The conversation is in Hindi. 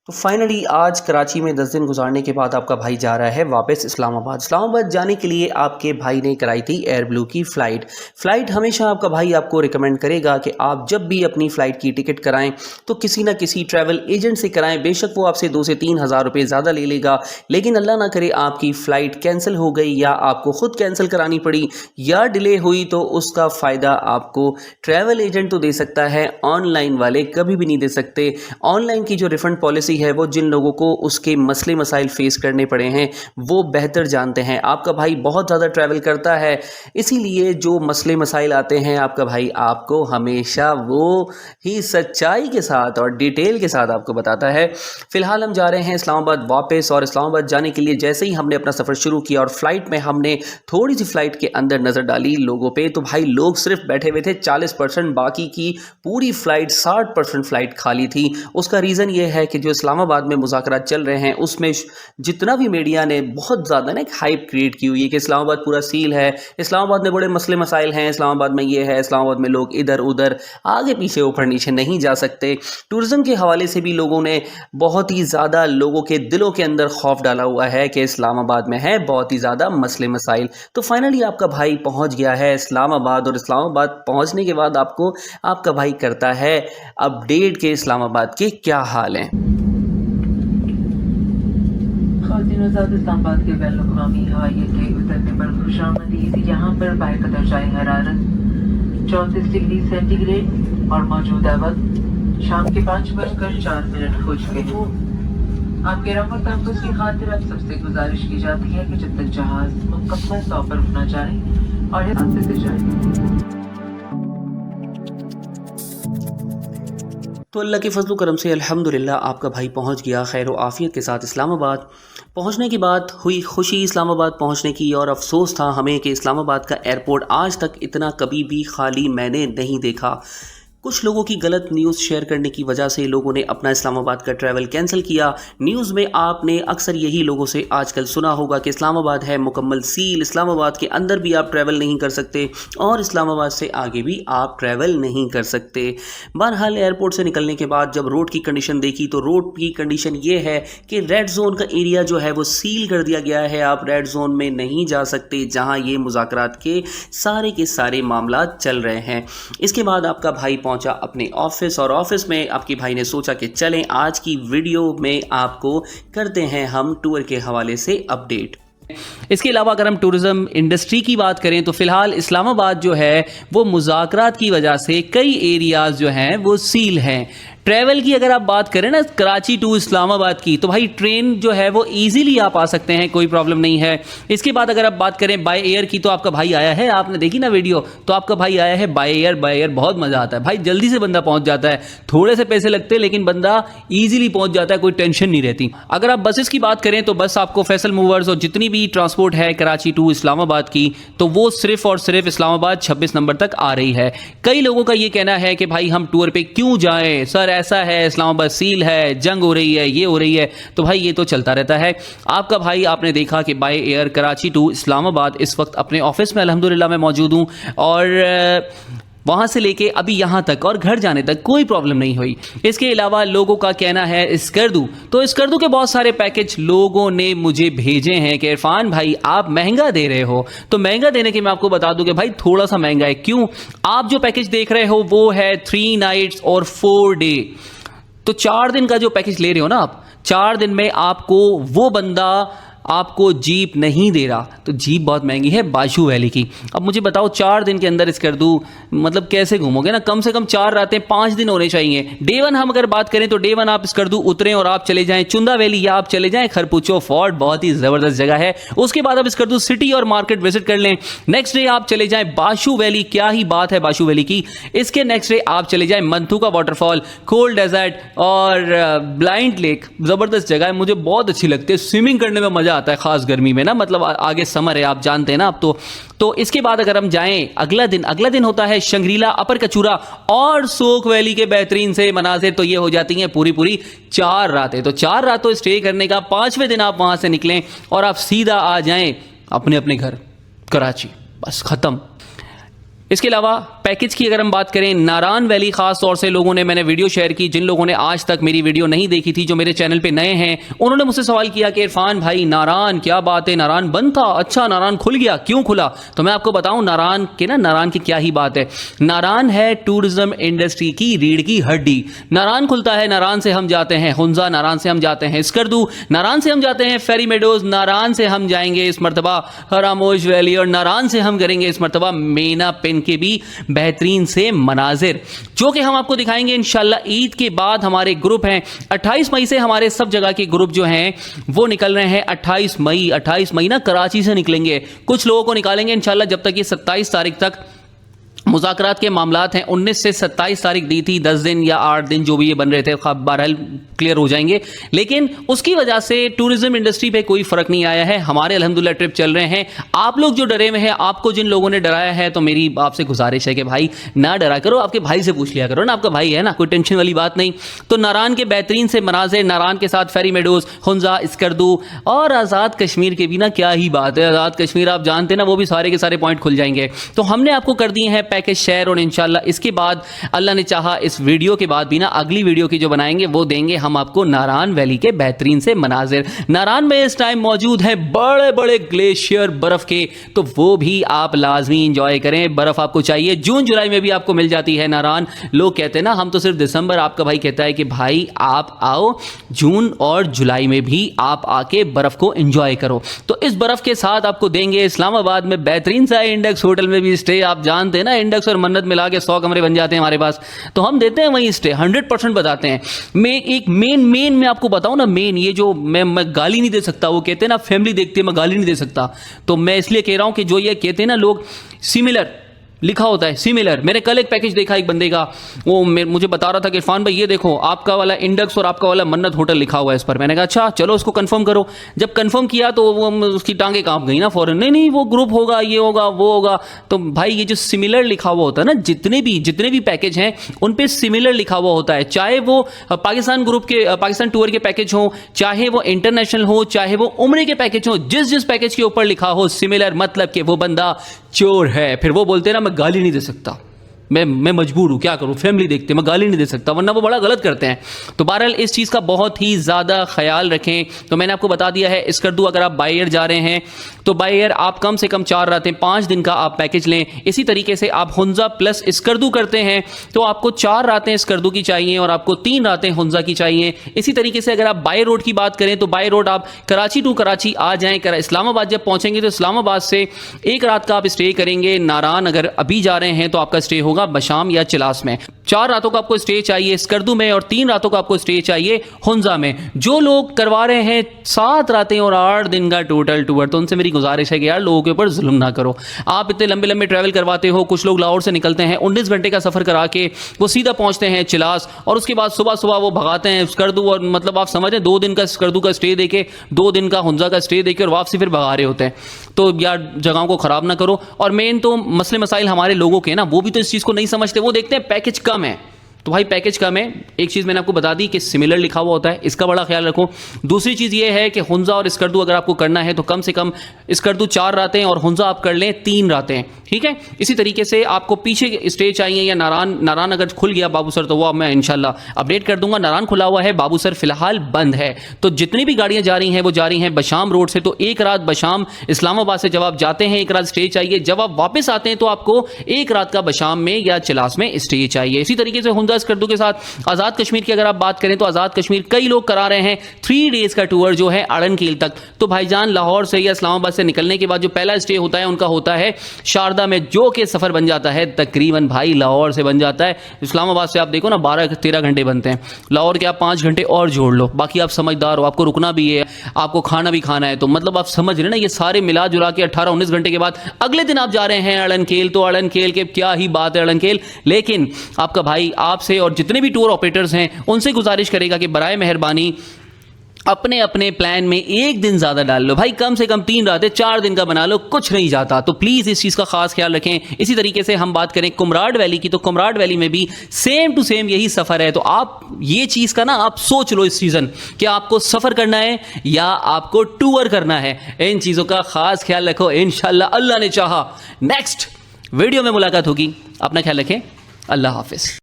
तो फाइनली आज कराची में 10 दिन गुजारने के बाद आपका भाई जा रहा है वापस इस्लामाबाद जाने के लिए आपके भाई ने कराई थी एयर ब्लू की फ़्लाइट हमेशा आपका भाई आपको रिकमेंड करेगा कि आप जब भी अपनी फ़्लाइट की टिकट कराएं तो किसी ना किसी ट्रैवल एजेंट से कराएं। बेशक वो आपसे 2 से 3 हज़ार रुपये ज़्यादा ले लेगा, लेकिन अल्लाह ना करे आपकी फ़्लाइट कैंसिल हो गई या आपको ख़ुद कैंसिल करानी पड़ी या डिले हुई तो उसका फ़ायदा आपको ट्रैवल एजेंट तो दे सकता है, ऑनलाइन वाले कभी भी नहीं दे सकते। ऑनलाइन की जो रिफ़ंड पॉलिसी है वो जिन लोगों को उसके मसले मसाइल फेस करने पड़े हैं वो बेहतर जानते हैं। आपका भाई बहुत ज़्यादा ट्रैवल करता है, इसीलिए जो मसले मसाइल आते हैं आपका भाई आपको हमेशा वो ही सच्चाई के साथ और डिटेल के साथ आपको बताता है। फ़िलहाल हम जा रहे हैं इस्लामाबाद वापस, और इस्लामाबाद जाने के लिए जैसे ही हमने अपना सफ़र शुरू किया और फ़्लाइट में हमने थोड़ी सी फ़्लाइट के अंदर नज़र डाली लोगों पे, तो भाई लोग सिर्फ बैठे हुए थे 40%, बाकी की पूरी फ़्लाइट 60% फ़्लाइट खाली थी। उसका रीज़न ये है कि जो इस्लामाबाद में मुज़ाकरात चल रहे हैं उसमें जितना भी मीडिया ने बहुत ज़्यादा ना एक हाइप क्रिएट की हुई है कि इस्लामाबाद पूरा सील है, इस्लामाबाद में बड़े मसले मसाइल हैं, इस्लामाबाद में ये है, इस्लामाबाद में लोग इधर उधर आगे पीछे ऊपर नीचे नहीं जा सकते। टूरिज़म के हवाले से भी लोगों ने बहुत ही ज़्यादा लोगों के दिलों के अंदर खौफ डाला हुआ है कि इस्लामाबाद में है बहुत ही ज़्यादा मसले मसाइल। तो फाइनली आपका भाई पहुँच गया है इस्लामाबाद, और इस्लामाबाद पहुँचने के बाद आपको आपका भाई करता है अपडेट के इस्लामाबाद के क्या हाल हैं। इस्लामाबाद के बैनुल-अक़वामी हवाई अड्डे उतरने पर खुशामदीद। यहाँ पर बाक़दर हरारत 34 डिग्री सेंटीग्रेड और मौजूदा वक्त शाम के 5:04 हो चुके हैं। आपके रफ़्त तहफ़्फ़ुज़ की खातिर अब सबसे गुजारिश की जाती है कि जब तक जहाज़ मुकम्मल तौर पर रुक ना जाए और रास्ते से जाए। तो अल्लाह के फजल करम से अल्हम्दुलिल्लाह आपका भाई पहुंच गया खैर व आफ़ियत के साथ इस्लामाबाद। पहुंचने के बाद हुई खुशी इस्लामाबाद पहुंचने की, और अफसोस था हमें कि इस्लामाबाद का एयरपोर्ट आज तक इतना कभी भी खाली मैंने नहीं देखा। कुछ लोगों की गलत न्यूज़ शेयर करने की वजह से लोगों ने अपना इस्लामाबाद का ट्रैवल कैंसिल किया। न्यूज़ में आपने अक्सर यही लोगों से आजकल सुना होगा कि इस्लामाबाद है मुकम्मल सील, इस्लामाबाद के अंदर भी आप ट्रैवल नहीं कर सकते और इस्लामाबाद से आगे भी आप ट्रैवल नहीं कर सकते। बहरहाल एयरपोर्ट से निकलने के बाद जब रोड की कंडीशन देखी तो रोड की कंडीशन ये है कि रेड जोन का एरिया जो है वो सील कर दिया गया है, आप रेड जोन में नहीं जा सकते जहाँ ये मुज़ाकरात के सारे मामला चल रहे हैं। इसके बाद आपका भाई पहुंचा अपने ऑफिस, और ऑफिस में आपके भाई ने सोचा कि चलें आज की वीडियो में आपको करते हैं हम टूर के हवाले से अपडेट। इसके अलावा अगर हम टूरिज़म इंडस्ट्री की बात करें तो फ़िलहाल इस्लामाबाद जो है वो मुज़ाकरात की वजह से कई एरियाज़ जो हैं वो सील हैं। ट्रैवल की अगर आप बात करें ना कराची टू इस्लामाबाद की, तो भाई ट्रेन जो है वो इजीली आप आ सकते हैं, कोई प्रॉब्लम नहीं है। इसके बाद अगर आप बात करें बाय एयर की, तो आपका भाई आया है, आपने देखी ना वीडियो, तो आपका भाई आया है बाय एयर बहुत मज़ा आता है भाई, जल्दी से बंदा पहुंच जाता है, थोड़े से पैसे लगते हैं लेकिन बंदा ईजिली पहुंच जाता है, कोई टेंशन नहीं रहती। अगर आप बसेस की बात करें तो बस आपको फैसल मूवर्स और जितनी भी ट्रांसपोर्ट है कराची टू इस्लामाबाद की, तो वो सिर्फ और सिर्फ इस्लामाबाद 26 नंबर तक आ रही है। कई लोगों का ये कहना है कि भाई हम टूर पर क्यों जाएँ सर, ऐसा है इस्लामाबाद सील है, जंग हो रही है, ये हो रही है, तो भाई ये तो चलता रहता है। आपका भाई आपने देखा कि by air Karachi to Islamabad इस वक्त अपने ऑफिस में अल्हम्दुलिल्लाह मैं मौजूद हूँ, और वहाँ से लेके अभी यहाँ तक और घर जाने तक कोई प्रॉब्लम नहीं हुई। इसके अलावा लोगों का कहना है स्कर्दू, तो स्कर्दू के बहुत सारे पैकेज लोगों ने मुझे भेजे हैं कि इरफान भाई आप महंगा दे रहे हो। तो महंगा देने के मैं आपको बता दूं कि भाई थोड़ा सा महंगा है। क्यों? आप जो पैकेज देख रहे हो वो है 3 नाइट्स और 4 डे, तो 4 दिन का जो पैकेज ले रहे हो ना आप, 4 दिन में आपको वो बंदा आपको जीप नहीं दे रहा, तो जीप बहुत महंगी है बाशू वैली की। अब मुझे बताओ 4 दिन के अंदर स्कर्दू मतलब कैसे घूमोगे ना, कम से कम 4 रातें 5 दिन होने चाहिए। डे 1 हम अगर बात करें तो डे 1 आप स्कर्दू उतरें और आप चले जाएं चुंदा वैली या आप चले जाएं खरपुचो फोर्ट, बहुत ही ज़बरदस्त जगह है। उसके बाद आप स्कर्दू सिटी और मार्केट विजिट कर लें। नेक्स्ट डे आप चले जाएं बाशू वैली, क्या ही बात है बाशू वैली की। इसके नेक्स्ट डे आप चले जाएं मंथुका वाटरफॉल, कोल्ड डेजर्ट और ब्लाइंड लेक, ज़बरदस्त जगह है, मुझे बहुत अच्छी लगती है, स्विमिंग करने में मज़ा आता है खास गर्मी में ना, मतलब आगे समर है आप जानते हैं ना आप तो इसके बाद अगर हम जाएं अगला दिन होता है शंग्रीला, अपर कचूरा और सोख वैली के बेहतरीन से मनाजिर, तो ये हो जाती हैं पूरी 4 रातें। तो 4 रातों स्टे करने का 5वें दिन आप वहां से निकलें और आप सीधा आ जाएं अपने घर कराची, बस खत्म। इसके अलावा पैकेज की अगर हम बात करें, नारान वैली खास तौर से लोगों ने, मैंने वीडियो शेयर की, जिन लोगों ने आज तक मेरी वीडियो नहीं देखी थी, जो मेरे चैनल पे नए हैं, उन्होंने मुझसे सवाल किया कि इरफान भाई नारान क्या बात है, नारान बंद था, अच्छा नारान खुल गया, क्यों खुला? तो मैं आपको बताऊं नारान की क्या ही बात है। नारान है टूरिज्म इंडस्ट्री की रीढ़ की हड्डी। नारान खुलता है, नारान से हम जाते हैं हुंजा, नारान से हम जाते हैं स्कर्दू, नारान से हम जाते हैं फेरी मेडोज, नारान से हम जाएंगे इस मरतबा हरामोश वैली, और नारान से हम करेंगे इस मरतबा मेना पिन के भी बेहतरीन से मनाजिर, जो कि हम आपको दिखाएंगे इंशाल्लाह ईद के बाद। हमारे ग्रुप हैं 28 मई से, हमारे सब जगह के ग्रुप जो हैं वो निकल रहे हैं 28 मई ना कराची से निकलेंगे, कुछ लोगों को निकालेंगे इंशाल्लाह, जब तक ये 27 तारीख तक मुज़ाकरात के मामलात हैं। 19 से 27 तारीख दी थी, 10 दिन या 8 दिन जो भी ये बन रहे थे, बहरहाल क्लियर हो जाएंगे, लेकिन उसकी वजह से टूरिज्म इंडस्ट्री पे कोई फर्क नहीं आया है। हमारे अल्हम्दुलिल्लाह ट्रिप चल रहे हैं। आप लोग जो डरे हुए हैं, आपको जिन लोगों ने डराया है, तो मेरी आपसे गुजारिश है कि भाई ना डरा करो, आपके भाई से पूछ लिया करो ना, आपका भाई है ना, कोई टेंशन वाली बात नहीं। तो नारान के बेहतरीन से मनाजिर, नारान के साथ फेरी मेडोज, हुंजा, स्कर्दू और आज़ाद कश्मीर के भी ना क्या ही बात है। आज़ाद कश्मीर आप जानते हैं ना, वो भी सारे के सारे पॉइंट खुल जाएंगे। तो हमने आपको कर दिए हैं पैकेज शेयर, और इंशाल्लाह इसके बाद अल्लाह ने चाहा इस वीडियो के बाद भी ना अगली वीडियो की जो बनाएंगे वो देंगे हम आपको नारान वैली के बेहतरीन से मनाजिर। नारान में इस टाइम मौजूद है बड़े बड़े ग्लेशियर बर्फ के, तो वो भी आप लाजमी इंजॉय करें। बर्फ आपको चाहिए, जून जुलाई में भी आपको मिल जाती है नारान। लोग कहते हैं ना हम तो सिर्फ दिसंबर, आपका भाई कहता है कि भाई आप आओ जून और जुलाई में भी आप आके बर्फ को एंजॉय करो। तो इस बर्फ के साथ आपको देंगे इस्लामाबाद में बेहतरीन सा इंडेक्स होटल में भी स्टे। आप जानते हैं ना इंडेक्स और मन्नत मिला के 100 कमरे बन जाते हैं हमारे पास, तो हम देते हैं वहीं स्टे, 100% बताते हैं। मैं एक मेन मैं आपको बताऊं ना, मेन ये जो मैं गाली नहीं दे सकता, वो कहते हैं ना फैमिली देखते हैं मैं गाली नहीं दे सकता, तो मैं इसलिए कह रहा हूं कि जो ये कहते हैं ना लोग सिमिलर लिखा होता है, सिमिलर। मैंने कल एक पैकेज देखा एक बंदे का, वो मुझे बता रहा था कि इरफान भाई ये देखो आपका वाला इंडेक्स और आपका वाला मन्नत होटल लिखा हुआ है इस पर। मैंने कहा अच्छा चलो उसको कंफर्म करो। जब कंफर्म किया तो वो उसकी टांगे कांप गई ना फौरन, नहीं वो ग्रुप होगा, ये होगा वो होगा। तो भाई ये जो सिमिलर लिखा हुआ होता है ना, जितने भी पैकेज हैं उन पे सिमिलर लिखा हुआ होता है, चाहे वो पाकिस्तान ग्रुप के पाकिस्तान टूर के पैकेज हो, चाहे वो इंटरनेशनल हो, चाहे वो उम्रे के पैकेज हो, जिस पैकेज के ऊपर लिखा हो सिमिलर, मतलब कि वो बंदा चोर है। फिर वो बोलते हैं ना मैं गाली नहीं दे सकता, मैं मजबूर हूं, क्या करूं, फैमिली देखते, मैं गाली नहीं दे सकता, वरना वो बड़ा गलत करते हैं। तो बहरहाल इस चीज़ का बहुत ही ज़्यादा ख्याल रखें। तो मैंने आपको बता दिया है स्कर्दू अगर आप बाय एयर जा रहे हैं तो बाय एयर आप कम से कम 4 रातें 5 दिन का आप पैकेज लें। इसी तरीके से आप हुंजा प्लस स्कर्दू करते हैं तो आपको 4 रातें स्कर्दू की चाहिए और आपको 3 रातें हुंजा की चाहिए। इसी तरीके से अगर आप बाय रोड की बात करें तो बाय रोड आप कराची टू कराची आ जाएँ, इस्लामाबाद जब पहुँचेंगे तो इस्लामाबाद से 1 रात का आप स्टे करेंगे। नारान अगर अभी जा रहे हैं तो आपका स्टे होगा बशाम या चिलास में। 4 रातों का आपको स्टे चाहिए स्कर्दू में और 3 रातों का आपको स्टे चाहिए हुंजा में। जो लोग करवा रहे हैं 7 रातें और 8 दिन का टोटल टूर, तो उनसे मेरी गुजारिश है कि यार लोगों के ऊपर जुल्म ना करो। आप इतने लंबे ट्रैवल करवाते हो, कुछ लोग लाहौर से निकलते हैं 19 घंटे का सफर करा के वो सीधा पहुंचते हैं चिलास और उसके बाद सुबह वो भगाते हैं स्कर्दू, और मतलब आप समझें 2 दिन का स्कर्दू का स्टे देके 2 दिन का हुंजा का स्टे देके और वापसी फिर भगा रहे होते हैं। तो यार जगहों को खराब ना करो। और मेन तो मसले मसाइल हमारे लोगों के ना, वो भी तो इस चीज़ को नहीं समझते, वो देखते हैं पैकेज कम है। तो भाई पैकेज कम है, एक चीज़ मैंने आपको बता दी कि सिमिलर लिखा हुआ होता है, इसका बड़ा ख्याल रखो। दूसरी चीज़ ये है कि हुंजा और स्कर्दू अगर आपको करना है तो कम से कम स्कर्दू 4 रातें और हुंजा आप कर लें 3 रातें, ठीक है। इसी तरीके से आपको पीछे स्टे चाहिए या नारान अगर खुल गया बाबूसर तो वो मैं इंशाल्लाह अपडेट कर दूंगा। नारान खुला हुआ है, बाबूसर फिलहाल बंद है। तो जितनी भी गाड़ियां जा रही हैं वो जा रही हैं बशाम रोड से। तो 1 रात बशाम इस्लामाबाद से जब आप जाते हैं 1 रात स्टे चाहिए, जब आप वापस आते हैं तो आपको 1 रात का बशाम में या चिलास में स्टे चाहिए। इसी तरीके से हुंजा स्कर्दू के साथ आज़ाद कश्मीर की अगर आप बात करें तो आज़ाद कश्मीर कई लोग करा रहे हैं 3 डेज का टूर जो है अड़नकील तक। तो भाईजान लाहौर से या इस्लामाबाद से निकलने के बाद जो पहला स्टे होता है उनका होता है शारदा में, जो कि सफ़र बन जाता है तकरीबन भाई लाहौर से बन जाता है। इस्लामाबाद से आप देखो ना 12-13 घंटे बनते हैं, लाहौर के आप 5 घंटे और जोड़ लो। बाकी आप समझदार हो, आपको रुकना भी है, आपको खाना भी खाना है, तो मतलब आप समझ रहे ना, ये सारे मिला जुला के 18-19 घंटे के बाद अगले दिन आप जा रहे हैं अड़नकेल। तो अड़नकेल के क्या ही बात है अड़नकेल। लेकिन आपका भाई आपसे और जितने भी टूर ऑपरेटर्स हैं उनसे गुजारिश करेगा कि बराए मेहरबानी अपने अपने प्लान में 1 दिन ज़्यादा डाल लो भाई, कम से कम 3 रातें 4 दिन का बना लो, कुछ नहीं जाता। तो प्लीज़ इस चीज़ का खास ख्याल रखें। इसी तरीके से हम बात करें कुमराड वैली की, तो कुमराड वैली में भी सेम टू सेम यही सफ़र है। तो आप ये चीज़ का ना आप सोच लो इस सीज़न कि आपको सफ़र करना है या आपको टूर करना है। इन चीज़ों का खास ख्याल रखो। इंशाल्लाह अल्लाह ने चाहा नेक्स्ट वीडियो में मुलाकात होगी। अपना ख्याल रखें। अल्लाह हाफिज़।